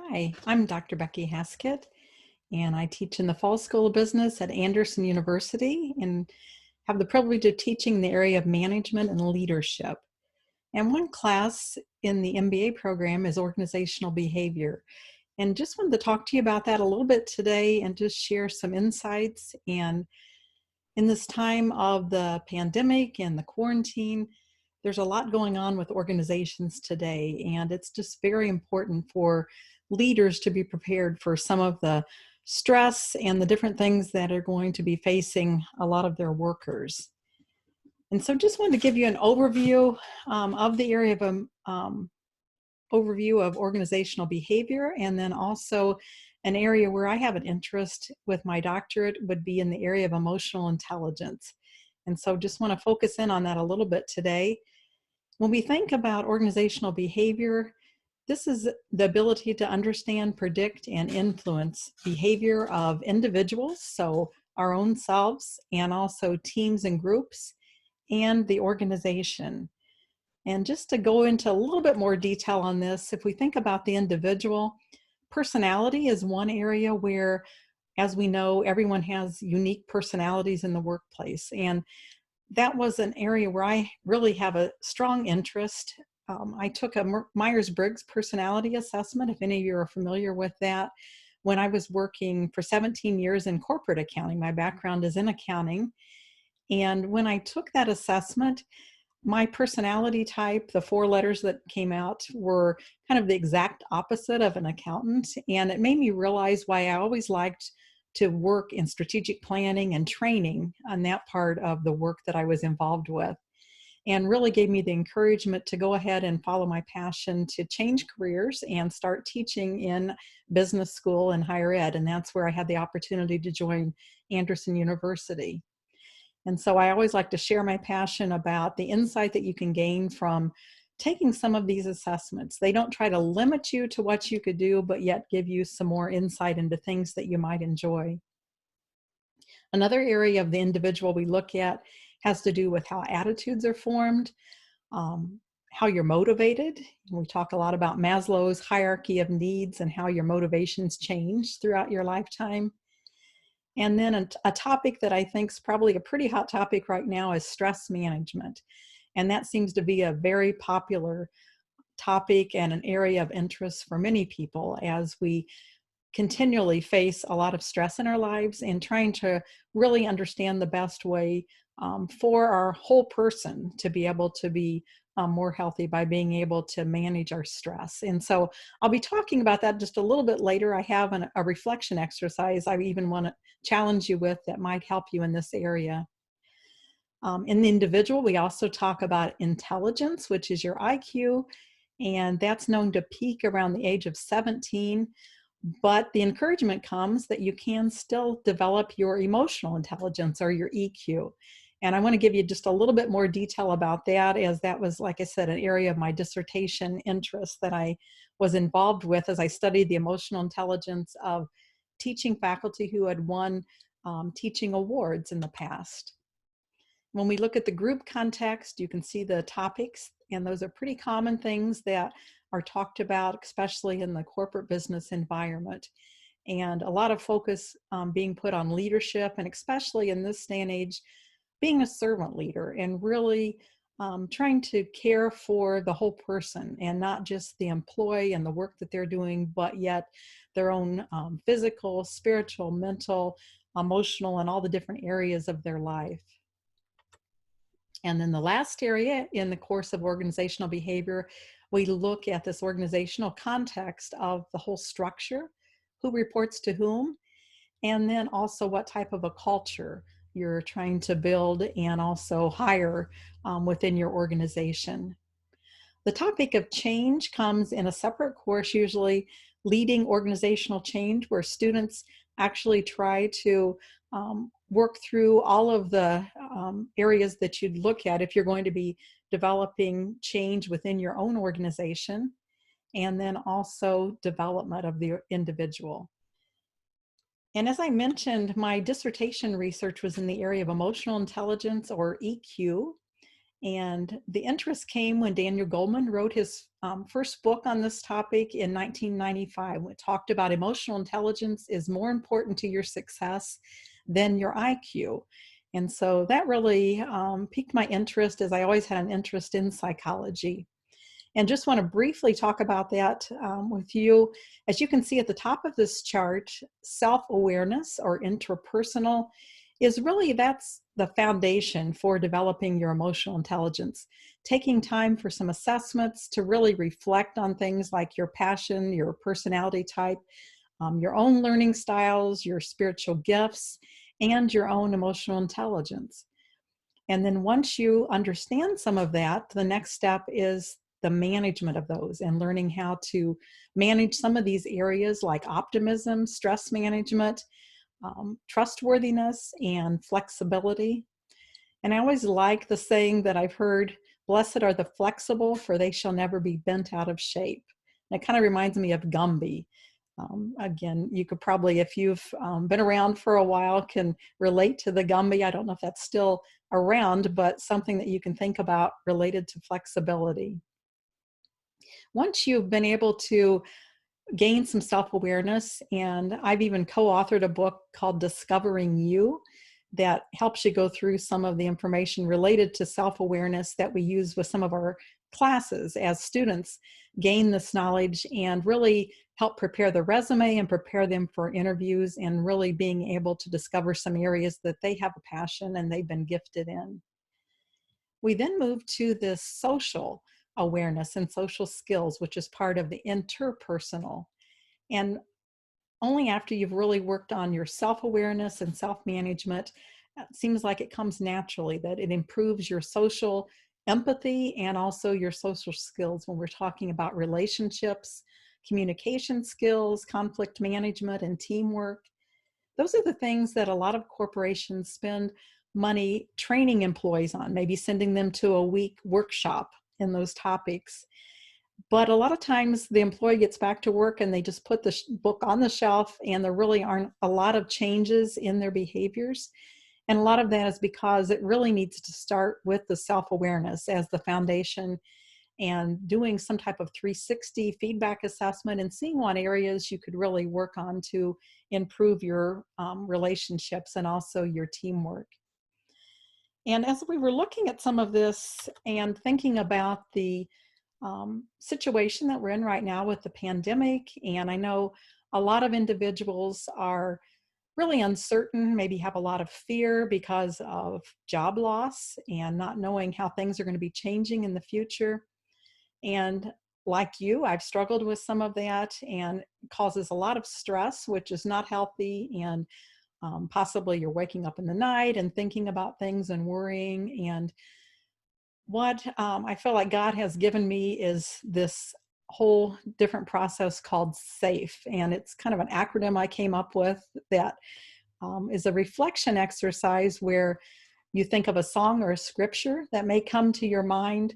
Hi, I'm Dr. Becki Haskett, and I teach in the Fall School of Business at Anderson University and have the privilege of teaching the area of management and leadership. And one class in the MBA program is organizational behavior. And just wanted to talk to you about that a little bit today and just share some insights. And in this time of the pandemic and the quarantine, there's a lot going on with organizations today, and it's just very important for leaders to be prepared for some of the stress and the different things that are going to be facing a lot of their workers. And so just wanted to give you an overview of the area of overview of organizational behavior, and then also an area where I have an interest with my doctorate would be in the area of emotional intelligence. And so just want to focus in on that a little bit today. When we think about organizational behavior, this is the ability to understand, predict, and influence behavior of individuals, so our own selves, and also teams and groups, and the organization. And just to go into a little bit more detail on this, if we think about the individual, personality is one area where, as we know, everyone has unique personalities in the workplace. And that was an area where I really have a strong interest. I took a Myers-Briggs personality assessment, if any of you are familiar with that, when I was working for 17 years in corporate accounting. My background is in accounting. And when I took that assessment, my personality type, the four letters that came out were kind of the exact opposite of an accountant. And it made me realize why I always liked to work in strategic planning and training on that part of the work that I was involved with, and really gave me the encouragement to go ahead and follow my passion to change careers and start teaching in business school and higher ed. And that's where I had the opportunity to join Anderson University. And so I always like to share my passion about the insight that you can gain from taking some of these assessments. They don't try to limit you to what you could do, but yet give you some more insight into things that you might enjoy. Another area of the individual we look at has to do with how attitudes are formed, how you're motivated. We talk a lot about Maslow's hierarchy of needs and how your motivations change throughout your lifetime. And then a topic that I think is probably a pretty hot topic right now is stress management. And that seems to be a very popular topic and an area of interest for many people as we continually face a lot of stress in our lives and trying to really understand the best way for our whole person to be able to be more healthy by being able to manage our stress. And so I'll be talking about that just a little bit later. I have a reflection exercise I even want to challenge you with that might help you in this area. In the individual, we also talk about intelligence, which is your IQ, and that's known to peak around the age of 17. But the encouragement comes that you can still develop your emotional intelligence or your EQ. And I want to give you just a little bit more detail about that, as that was, like I said, an area of my dissertation interest that I was involved with as I studied the emotional intelligence of teaching faculty who had won teaching awards in the past. When we look at the group context, you can see the topics, and those are pretty common things that are talked about, especially in the corporate business environment. And a lot of focus being put on leadership, and especially in this day and age, being a servant leader and really trying to care for the whole person and not just the employee and the work that they're doing, but yet their own physical, spiritual, mental, emotional, and all the different areas of their life. And then the last area in the course of organizational behavior, we look at this organizational context of the whole structure, who reports to whom, and then also what type of a culture you're trying to build and also hire within your organization. The topic of change comes in a separate course, usually leading organizational change, where students actually try to work through all of the areas that you'd look at if you're going to be developing change within your own organization, and then also development of the individual. And as I mentioned, my dissertation research was in the area of emotional intelligence, or EQ. And the interest came when Daniel Goleman wrote his first book on this topic in 1995. It talked about emotional intelligence is more important to your success than your IQ. And so that really piqued my interest, as I always had an interest in psychology. And just want to briefly talk about that with you. As you can see at the top of this chart, self-awareness or interpersonal is really, that's the foundation for developing your emotional intelligence. Taking time for some assessments to really reflect on things like your passion, your personality type, your own learning styles, your spiritual gifts, and your own emotional intelligence. And then once you understand some of that, the next step is the management of those and learning how to manage some of these areas like optimism, stress management, trustworthiness, and flexibility. And I always like the saying that I've heard, blessed are the flexible, for they shall never be bent out of shape. And it kind of reminds me of Gumby. Again, you could probably, if you've been around for a while, can relate to the Gumby. I don't know if that's still around, but something that you can think about related to flexibility. Once you've been able to gain some self-awareness, and I've even co-authored a book called Discovering You that helps you go through some of the information related to self-awareness that we use with some of our classes as students gain this knowledge and really help prepare the resume and prepare them for interviews, and really being able to discover some areas that they have a passion and they've been gifted in. We then move to this social awareness and social skills, which is part of the interpersonal. And only after you've really worked on your self-awareness and self-management, it seems like it comes naturally that it improves your social empathy and also your social skills when we're talking about relationships, communication skills, conflict management, and teamwork. Those are the things that a lot of corporations spend money training employees on, maybe sending them to a week workshop in those topics. But a lot of times the employee gets back to work and they just put the book on the shelf, and there really aren't a lot of changes in their behaviors. And a lot of that is because it really needs to start with the self-awareness as the foundation, and doing some type of 360 feedback assessment and seeing what areas you could really work on to improve your relationships and also your teamwork. And as we were looking at some of this and thinking about the situation that we're in right now with the pandemic, and I know a lot of individuals are really uncertain, maybe have a lot of fear because of job loss and not knowing how things are going to be changing in the future. And like you, I've struggled with some of that, and it causes a lot of stress, which is not healthy. And possibly you're waking up in the night and thinking about things and worrying. And what I feel like God has given me is this whole different process called SAFE. And it's kind of an acronym I came up with that is a reflection exercise where you think of a song or a scripture that may come to your mind.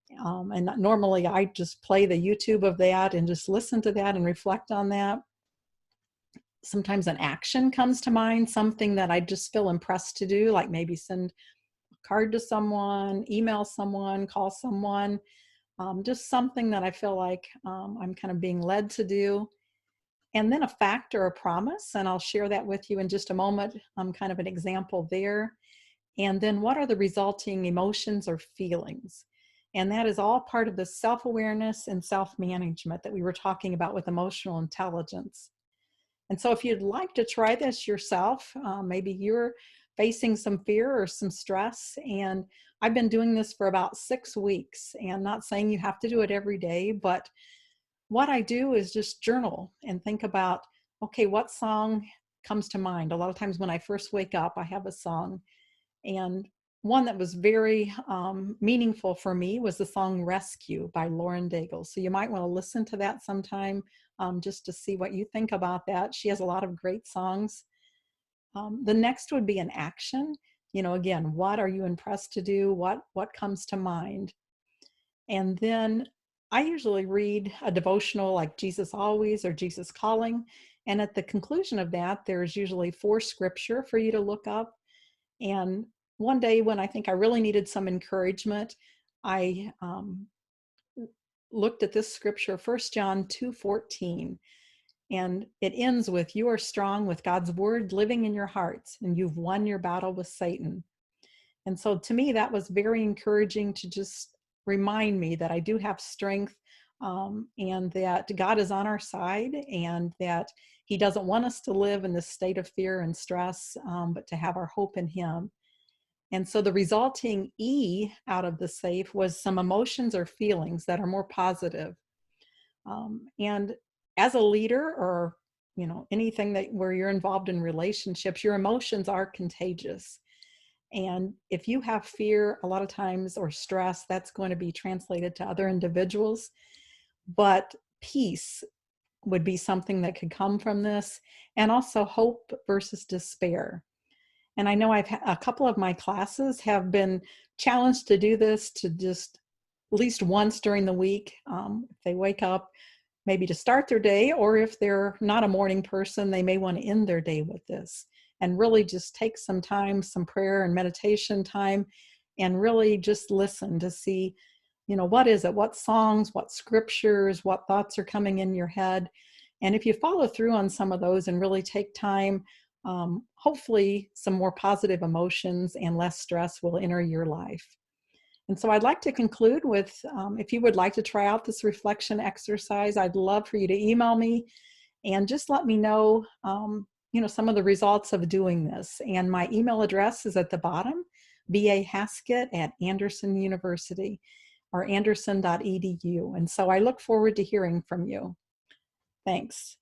And normally I just play the YouTube of that and just listen to that and reflect on that. Sometimes an action comes to mind, something that I just feel impressed to do, like maybe send a card to someone, email someone, call someone, just something that I feel like I'm kind of being led to do. And then a fact or a promise, and I'll share that with you in just a moment, kind of an example there. And then what are the resulting emotions or feelings? And that is all part of the self-awareness and self-management that we were talking about with emotional intelligence. And so if you'd like to try this yourself, maybe you're facing some fear or some stress, and I've been doing this for about 6 weeks, and not saying you have to do it every day, but what I do is just journal and think about, okay, what song comes to mind? A lot of times when I first wake up, I have a song. And one that was very meaningful for me was the song Rescue by Lauren Daigle. So you might want to listen to that sometime just to see what you think about that. She has a lot of great songs. The next would be an action. You know, again, what are you impressed to do? What comes to mind? And then I usually read a devotional like Jesus Always or Jesus Calling. And at the conclusion of that, there's usually 4 scripture for you to look up. And one day when I think I really needed some encouragement, I looked at this scripture, 1 John 2:14, and it ends with, "You are strong with God's word living in your hearts, and you've won your battle with Satan." And so to me, that was very encouraging to just remind me that I do have strength, and that God is on our side, and that He doesn't want us to live in this state of fear and stress, but to have our hope in Him. And so the resulting E out of the safe was some emotions or feelings that are more positive. And as a leader, or anything that where you're involved in relationships, your emotions are contagious. And if you have fear, a lot of times, or stress, that's going to be translated to other individuals. But peace would be something that could come from this, and also hope versus despair. And I know I've had a couple of my classes have been challenged to do this, to just at least once during the week, if they wake up, maybe to start their day, or if they're not a morning person, they may want to end their day with this, and really just take some time, some prayer and meditation time, and really just listen to see, what is it, what songs, what scriptures, what thoughts are coming in your head. And if you follow through on some of those and really take time, hopefully some more positive emotions and less stress will enter your life. And so I'd like to conclude with, if you would like to try out this reflection exercise, I'd love for you to email me and just let me know, some of the results of doing this. And my email address is at the bottom, bahaskett@Anderson University or anderson.edu. And so I look forward to hearing from you. Thanks.